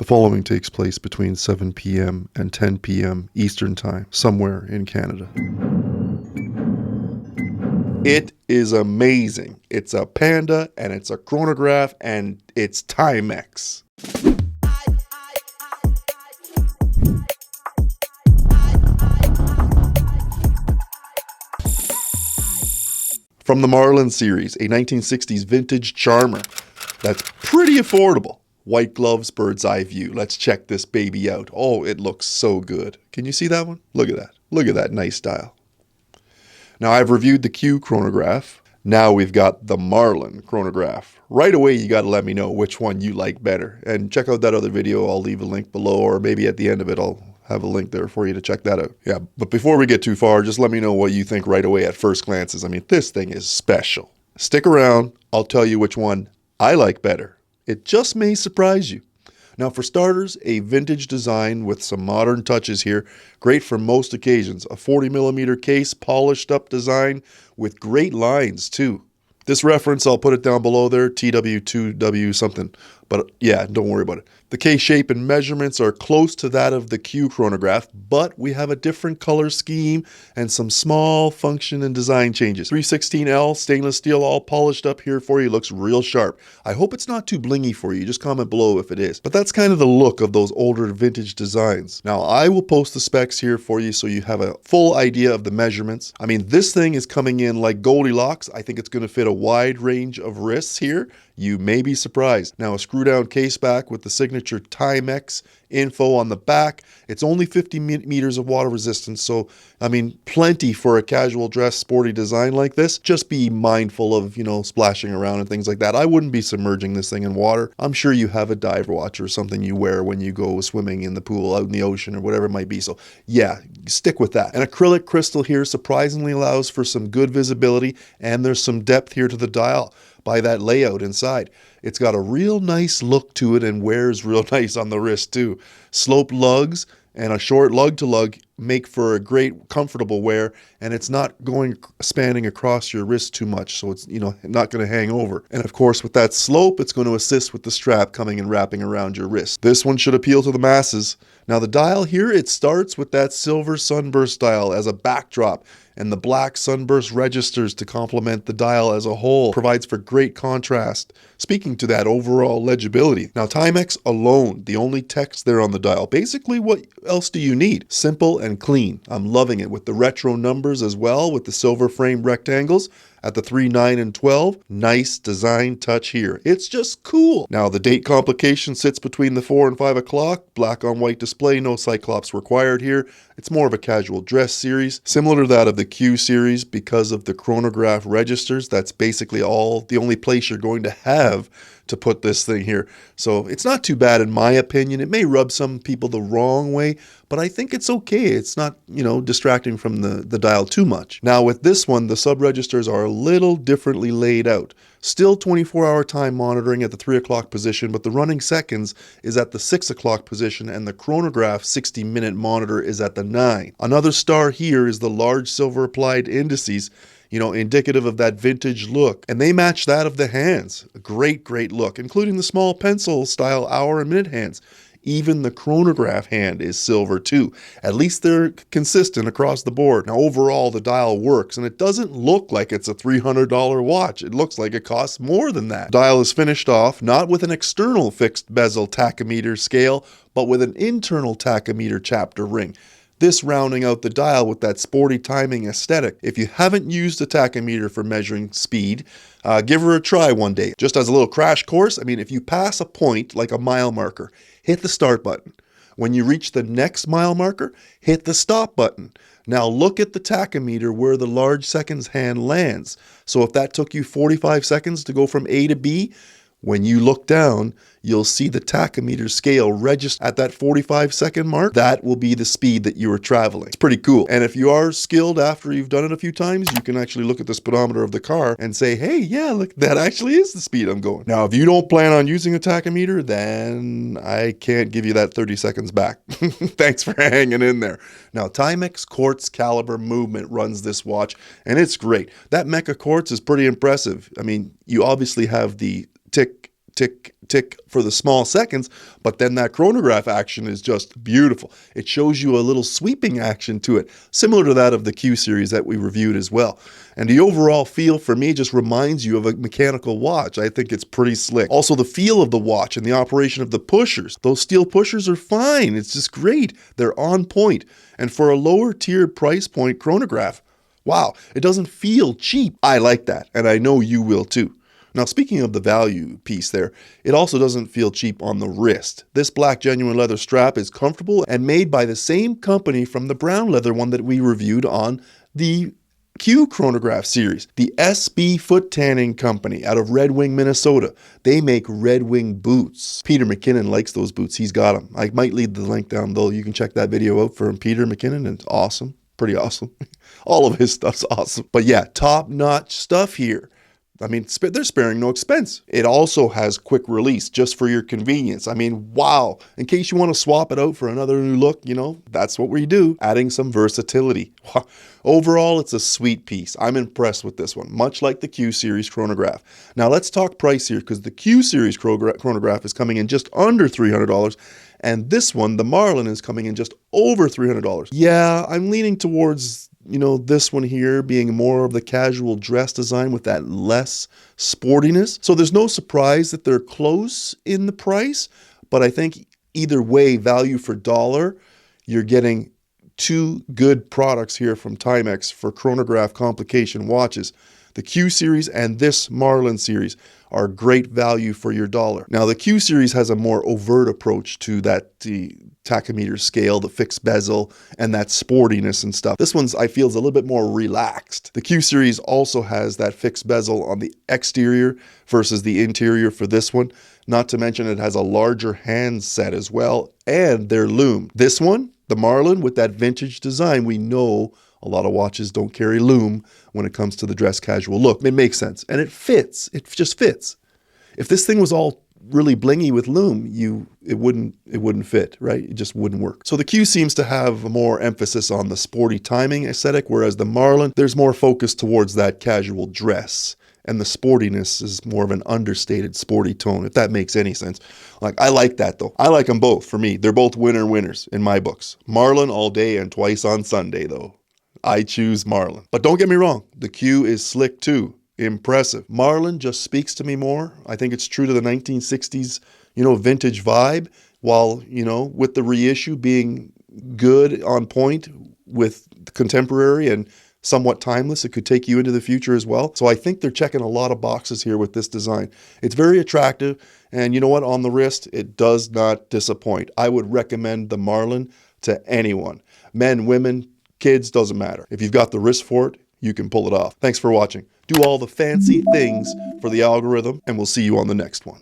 The following takes place between 7 p.m. and 10 p.m. Eastern Time, somewhere in Canada. It is amazing. It's a Panda, and it's a chronograph, and it's Timex. From the Marlin series, a 1960s vintage charmer that's pretty affordable. White gloves, bird's eye view. Let's check this baby out. Oh, it looks so good. Can you see that one? Look at that. Look at that nice dial. Now, I've reviewed the Q Chronograph. Now we've got the Marlin Chronograph. Right away, you got to let me know which one you like better. And check out that other video. I'll leave a link below, or maybe at the end of it, I'll have a link there for you to check that out. Yeah, but before we get too far, just let me know what you think right away at first glances. I mean, this thing is special. Stick around. I'll tell you which one I like better. It just may surprise you. Now, for starters, a vintage design with some modern touches here. Great for most occasions. A 40mm case, polished up design with great lines too. This reference, I'll put it down below there, TW2W something. But yeah, don't worry about it. The case shape and measurements are close to that of the Q Chronograph, but we have a different color scheme and some small function and design changes. 316L stainless steel, all polished up here for you. Looks real sharp. I hope it's not too blingy for you. Just comment below if it is. But that's kind of the look of those older vintage designs. Now, I will post the specs here for you so you have a full idea of the measurements. I mean, this thing is coming in like Goldilocks. I think it's going to fit a wide range of wrists here. You may be surprised. Now, a screw down case back with the signature Timex info on the back. It's only 50 meters of water resistance, so I mean, plenty for a casual dress sporty design like this. Just be mindful of, splashing around and things like that. I wouldn't be submerging this thing in water. I'm sure you have a dive watch or something you wear when you go swimming in the pool, out in the ocean, or whatever it might be. So yeah, stick with that. An acrylic crystal here surprisingly allows for some good visibility, and there's some depth here to the dial by that layout inside. It's got a real nice look to it and wears real nice on the wrist too. Sloped lugs and a short lug to lug make for a great comfortable wear, and it's not spanning across your wrist too much, so it's not going to hang over. And of course, with that slope, it's going to assist with the strap coming and wrapping around your wrist. This one should appeal to the masses. Now, the dial here, it starts with that silver sunburst dial as a backdrop, and the black sunburst registers to complement the dial as a whole. Provides for great contrast, speaking to that overall legibility. Now, Timex alone, the only text there on the dial. Basically, what else do you need? Simple and clean. I'm loving it with the retro numbers as well, with the silver frame rectangles at the 3, 9, and 12. Nice design touch here. It's just cool. Now, the date complication sits between the 4 and 5 o'clock. Black on white display, no cyclops required here. It's more of a casual dress series, similar to that of the Q series because of the chronograph registers. That's basically the only place you're going to have to put this thing here. So it's not too bad in my opinion. It may rub some people the wrong way, but I think it's okay. It's not, distracting from the dial too much. Now with this one, the sub-registers are a little differently laid out. Still 24-hour time monitoring at the 3 o'clock position, but the running seconds is at the 6 o'clock position, and the chronograph 60-minute monitor is at the 9. Another star here is the large silver applied indices, indicative of that vintage look. And they match that of the hands. A great, great look, including the small pencil style hour and minute hands. Even the chronograph hand is silver too. At least they're consistent across the board. Now overall, the dial works, and it doesn't look like it's a $300 watch. It looks like it costs more than that. Dial is finished off, not with an external fixed bezel tachymeter scale, but with an internal tachymeter chapter ring. This rounding out the dial with that sporty timing aesthetic. If you haven't used a tachymeter for measuring speed, give her a try one day. Just as a little crash course, if you pass a point like a mile marker, hit the start button. When you reach the next mile marker, hit the stop button. Now look at the tachymeter where the large seconds hand lands. So if that took you 45 seconds to go from A to B, when you look down, you'll see the tachymeter scale register at that 45-second mark. That will be the speed that you were traveling. It's pretty cool. And if you are skilled after you've done it a few times, you can actually look at the speedometer of the car and say, hey, yeah, look, that actually is the speed I'm going. Now, if you don't plan on using a tachymeter, then I can't give you that 30 seconds back. Thanks for hanging in there. Now, Timex quartz caliber movement runs this watch, and it's great. That mecha quartz is pretty impressive. You obviously have the tick tick, tick for the small seconds, but then that chronograph action is just beautiful. It shows you a little sweeping action to it, similar to that of the Q series that we reviewed as well. And the overall feel for me just reminds you of a mechanical watch. I think it's pretty slick. Also, the feel of the watch and the operation of the pushers. Those steel pushers are fine. It's just great. They're on point. And for a lower tier price point chronograph, wow, it doesn't feel cheap. I like that, and I know you will too. Now, speaking of the value piece there, it also doesn't feel cheap on the wrist. This black genuine leather strap is comfortable and made by the same company from the brown leather one that we reviewed on the Q Chronograph series, the SB Foot Tanning Company out of Red Wing, Minnesota. They make Red Wing boots. Peter McKinnon likes those boots. He's got them. I might leave the link down below. You can check that video out for Peter McKinnon, and it's awesome. Pretty awesome. All of his stuff's awesome. But yeah, top-notch stuff here. I mean, they're sparing no expense. It also has quick release just for your convenience. I mean, wow. In case you want to swap it out for another new look, you know, that's what we do. Adding some versatility. Overall, it's a sweet piece. I'm impressed with this one, much like the Q series chronograph. Now let's talk price here, because the Q series chronograph is coming in just under $300. And this one, the Marlin, is coming in just over $300. Yeah, I'm leaning towards, you know, this one here being more of the casual dress design with that less sportiness. So there's no surprise that they're close in the price, but I think either way, value for dollar, you're getting two good products here from Timex for chronograph complication watches. The Q series and this Marlin series are great value for your dollar. Now, the Q series has a more overt approach to that tachymeter scale, the fixed bezel, and that sportiness and stuff. This one's, I feel, is a little bit more relaxed. The Q series also has that fixed bezel on the exterior versus the interior for this one. Not to mention it has a larger hand set as well, and they're lume. This one, the Marlin, with that vintage design, we know a lot of watches don't carry lume when it comes to the dress casual look. It makes sense, and it fits. It just fits. If this thing was all really blingy with lume, it wouldn't fit, right? It just wouldn't work. So the Q seems to have more emphasis on the sporty timing aesthetic, whereas the Marlin, there's more focus towards that casual dress. And the sportiness is more of an understated sporty tone, if that makes any sense. Like, I like that though. I like them both. For me, they're both winners in my books. Marlin all day and twice on Sunday though. I choose Marlin. But don't get me wrong, the Q is slick too. Impressive. Marlin just speaks to me more. I think it's true to the 1960s, you know, vintage vibe, while, you know, with the reissue being good, on point with contemporary and somewhat timeless. It could take you into the future as well. So I think they're checking a lot of boxes here with this design. It's very attractive, and you know what? On the wrist, it does not disappoint. I would recommend the Marlin to anyone. Men, women, kids, doesn't matter. If you've got the wrist for it, you can pull it off. Thanks for watching. Do all the fancy things for the algorithm, and we'll see you on the next one.